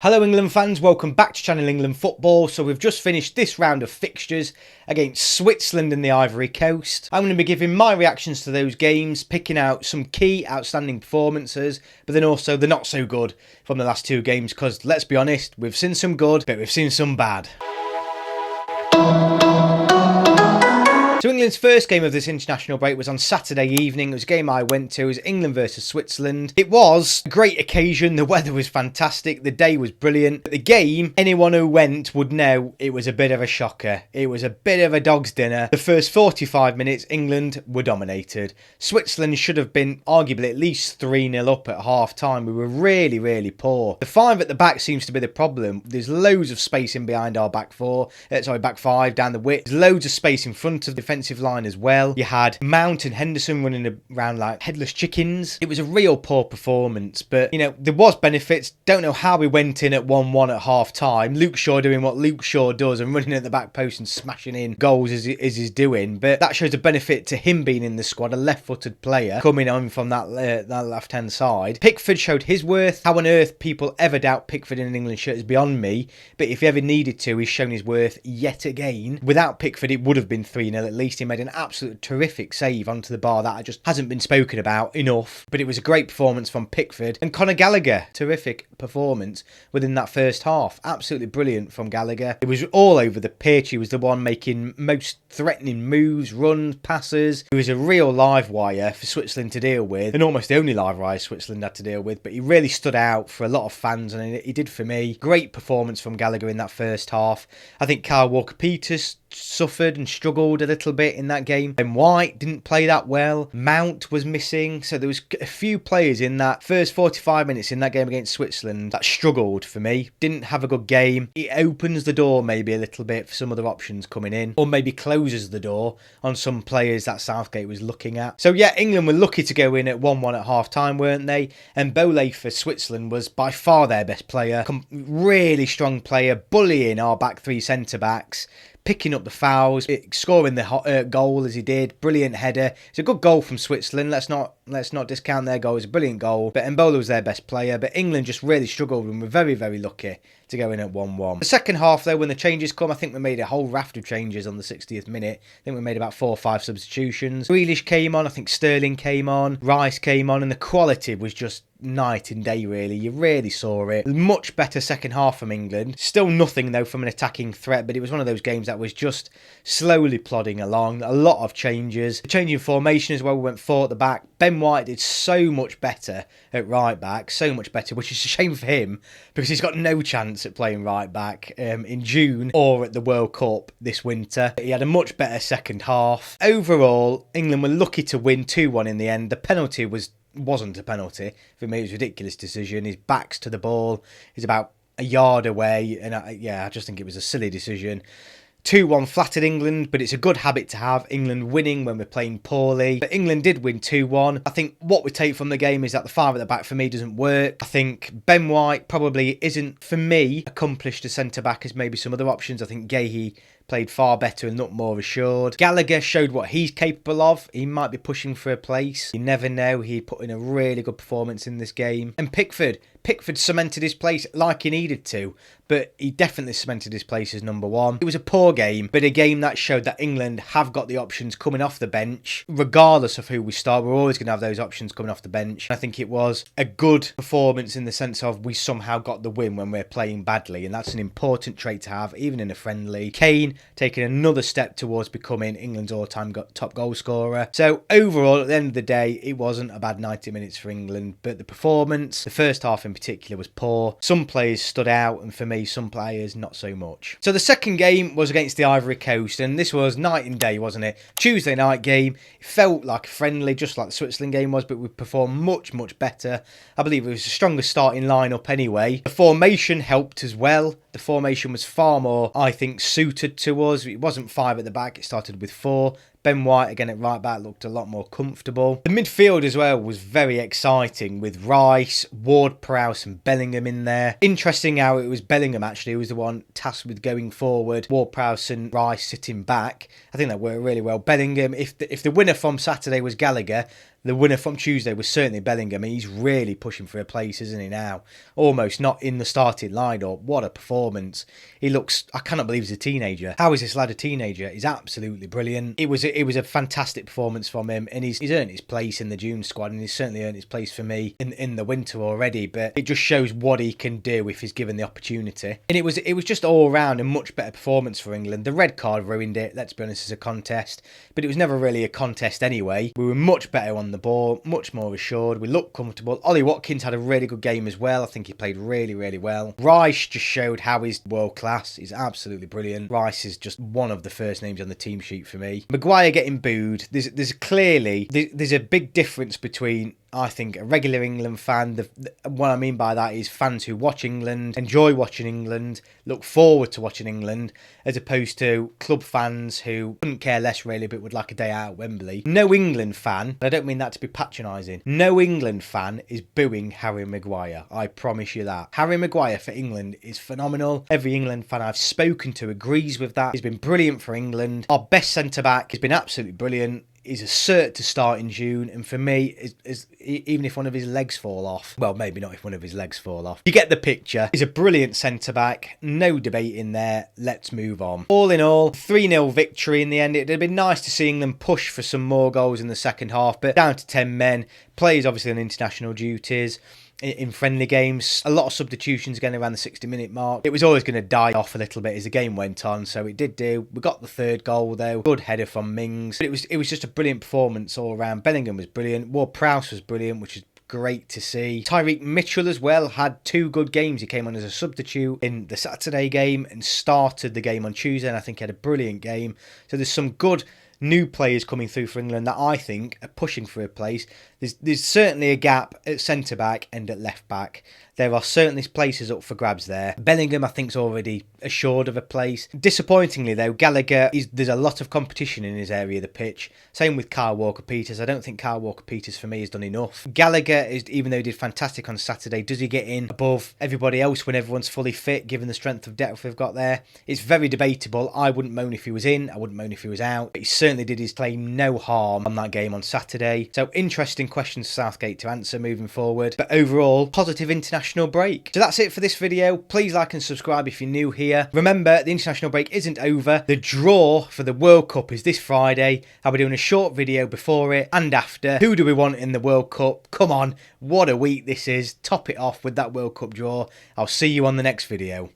Hello England fans, welcome back to Channel England Football. So we've just finished this round of fixtures against Switzerland and the Ivory Coast. I'm going to be giving my reactions to those games, picking out some key outstanding performances, but then also the not so good from the last two games, because let's be honest, we've seen some good, but we've seen some bad. So England's first game of this international break was on Saturday evening. It was a game I went to. It was England versus Switzerland. It was a great occasion. The weather was fantastic. The day was brilliant. But the game, anyone who went would know it was a bit of a shocker. It was a bit of a dog's dinner. The first 45 minutes, England were dominated. Switzerland should have been arguably at least 3-0 up at half time. We were really, really poor. The five at the back seems to be the problem. There's loads of space in behind our back five down the width. There's loads of space in front of the defensive line as well. You had Mount and Henderson running around like headless chickens. It was a real poor performance, but you know, there was benefits. Don't know how we went in at 1-1 at half time. Luke Shaw doing what Luke Shaw does and running at the back post and smashing in goals as he's doing, but that shows a benefit to him being in the squad, a left-footed player coming on from that left-hand side. Pickford showed his worth. How on earth people ever doubt Pickford in an England shirt is beyond me, but if he ever needed to, he's shown his worth yet again. Without Pickford, it would have been 3-0 at least. He made an absolute terrific save onto the bar that just hasn't been spoken about enough, but it was a great performance from Pickford. And Conor Gallagher, terrific performance within that first half. Absolutely brilliant from Gallagher. It was all over the pitch. He was the one making most threatening moves, runs, passes. He was a real live wire for Switzerland to deal with, and almost the only live wire Switzerland had to deal with, but he really stood out for a lot of fans, and he did for me. Great performance from Gallagher in that first half. I think Kyle Walker-Peters suffered and struggled a little bit in that game. Ben White didn't play that well. Mount was missing. So there was a few players in that first 45 minutes in that game against Switzerland that struggled for me. Didn't have a good game. It opens the door maybe a little bit for some other options coming in, or maybe closes the door on some players that Southgate was looking at. So yeah, England were lucky to go in at 1-1 at half time, weren't they? And Bole for Switzerland was by far their best player. Really strong player, bullying our back three centre backs, picking up the fouls, scoring the goal as he did. Brilliant header. It's a good goal from Switzerland. Let's not discount their goal. It's a brilliant goal. But Mbola was their best player. But England just really struggled and were very, very lucky to go in at 1-1. The second half, though, when the changes come, I think we made a whole raft of changes on the 60th minute. I think we made about 4 or 5 substitutions. Grealish came on. I think Sterling came on. Rice came on. And the quality was just night and day, really. You really saw it. Much better second half from England. Still nothing, though, from an attacking threat, but it was one of those games that was just slowly plodding along. A lot of changes. Changing formation as well. We went 4 at the back. Ben White did so much better at right back. So much better, which is a shame for him because he's got no chance at playing right back in June or at the World Cup this winter. He had a much better second half. Overall, England were lucky to win 2-1 in the end. The penalty wasn't a penalty. For me, it was a ridiculous decision. His back's to the ball. He's about a yard away. And I just think it was a silly decision. 2-1 flattered England, but it's a good habit to have, England winning when we're playing poorly. But England did win 2-1. I think what we take from the game is that the 5 at the back for me doesn't work. I think Ben White probably isn't, for me, accomplished a centre-back as maybe some other options. I think Gallagher played far better and looked more assured. Gallagher showed what he's capable of. He might be pushing for a place. You never know. He put in a really good performance in this game. And Pickford cemented his place like he needed to, but he definitely cemented his place as number 1. It was a poor game, but a game that showed that England have got the options coming off the bench. Regardless of who we start, we're always going to have those options coming off the bench. I think it was a good performance in the sense of we somehow got the win when we're playing badly, and that's an important trait to have, even in a friendly. Kane taking another step towards becoming England's all-time top goal scorer. So overall, at the end of the day, it wasn't a bad 90 minutes for England, but the performance, the first half in particular, was poor. Some players stood out, and for me, some players not so much. So the second game was against the Ivory Coast, and this was night and day, wasn't it? Tuesday night game. It felt like a friendly, just like the Switzerland game was, but we performed much, much better. I believe it was the strongest starting lineup anyway. The formation helped as well. The formation was far more, I think, suited to us. It wasn't 5 at the back. It started with 4. Ben White, again at right back, looked a lot more comfortable. The midfield as well was very exciting with Rice, Ward-Prowse and Bellingham in there. Interesting how it was Bellingham actually who was the one tasked with going forward. Ward-Prowse and Rice sitting back. I think that worked really well. Bellingham, if the winner from Saturday was Gallagher, The winner from Tuesday was certainly Bellingham. He's really pushing for a place, isn't he now? Almost not in the starting lineup. What a performance. He looks, I cannot believe he's a teenager. How is this lad a teenager? He's absolutely brilliant. It was a fantastic performance from him, and he's earned his place in the June squad, and he's certainly earned his place for me in the winter already. But it just shows what he can do if he's given the opportunity. And it was just all round a much better performance for England. The red card ruined it, let's be honest, as a contest, but it was never really a contest anyway. We were much better on the ball, much more assured. We looked comfortable. Ollie Watkins had a really good game as well. I think he played really, really well. Rice just showed how he's world class. He's absolutely brilliant. Rice is just one of the first names on the team sheet for me. Maguire getting booed. There's clearly there's a big difference between, I think, a regular England fan. What I mean by that is fans who watch England, enjoy watching England, look forward to watching England, as opposed to club fans who couldn't care less really, but would like a day out at Wembley. No England fan, I don't mean that to be patronising, no England fan is booing Harry Maguire. I promise you that. Harry Maguire for England is phenomenal. Every England fan I've spoken to agrees with that. He's been brilliant for England. Our best centre-back has been absolutely brilliant. He's a cert to start in June, and for me, even if one of his legs fall off, well, maybe not if one of his legs fall off, you get the picture. He's a brilliant centre-back, no debate in there. Let's move on. All in all, 3-0 victory in the end. It'd have been nice to see England push for some more goals in the second half, but down to 10 men. Players obviously on international duties. In friendly games, a lot of substitutions again around the 60-minute mark. It was always going to die off a little bit as the game went on, so it did do. We got the third goal though, good header from Mings. But it was just a brilliant performance all around. Bellingham was brilliant. Ward-Prowse was brilliant, which is great to see. Tyreek Mitchell as well had 2 good games. He came on as a substitute in the Saturday game and started the game on Tuesday, and I think he had a brilliant game. So there's some good new players coming through for England that I think are pushing for a place. There's certainly a gap at centre-back and at left-back. There are certainly places up for grabs there. Bellingham, I think, is already assured of a place. Disappointingly, though, Gallagher, there's a lot of competition in his area of the pitch. Same with Kyle Walker-Peters. I don't think Kyle Walker-Peters, for me, has done enough. Gallagher, even though he did fantastic on Saturday, does he get in above everybody else when everyone's fully fit, given the strength of depth we've got there? It's very debatable. I wouldn't moan if he was in. I wouldn't moan if he was out. But he certainly did his claim no harm on that game on Saturday. So, interesting questions for Southgate to answer moving forward. But overall, positive international break. So that's it for this video. Please like and subscribe if you're new here. Remember, the international break isn't over. The draw for the World Cup is this Friday. I'll be doing a short video before it and after. Who do we want in the World Cup? Come on, what a week this is. Top it off with that World Cup draw. I'll see you on the next video.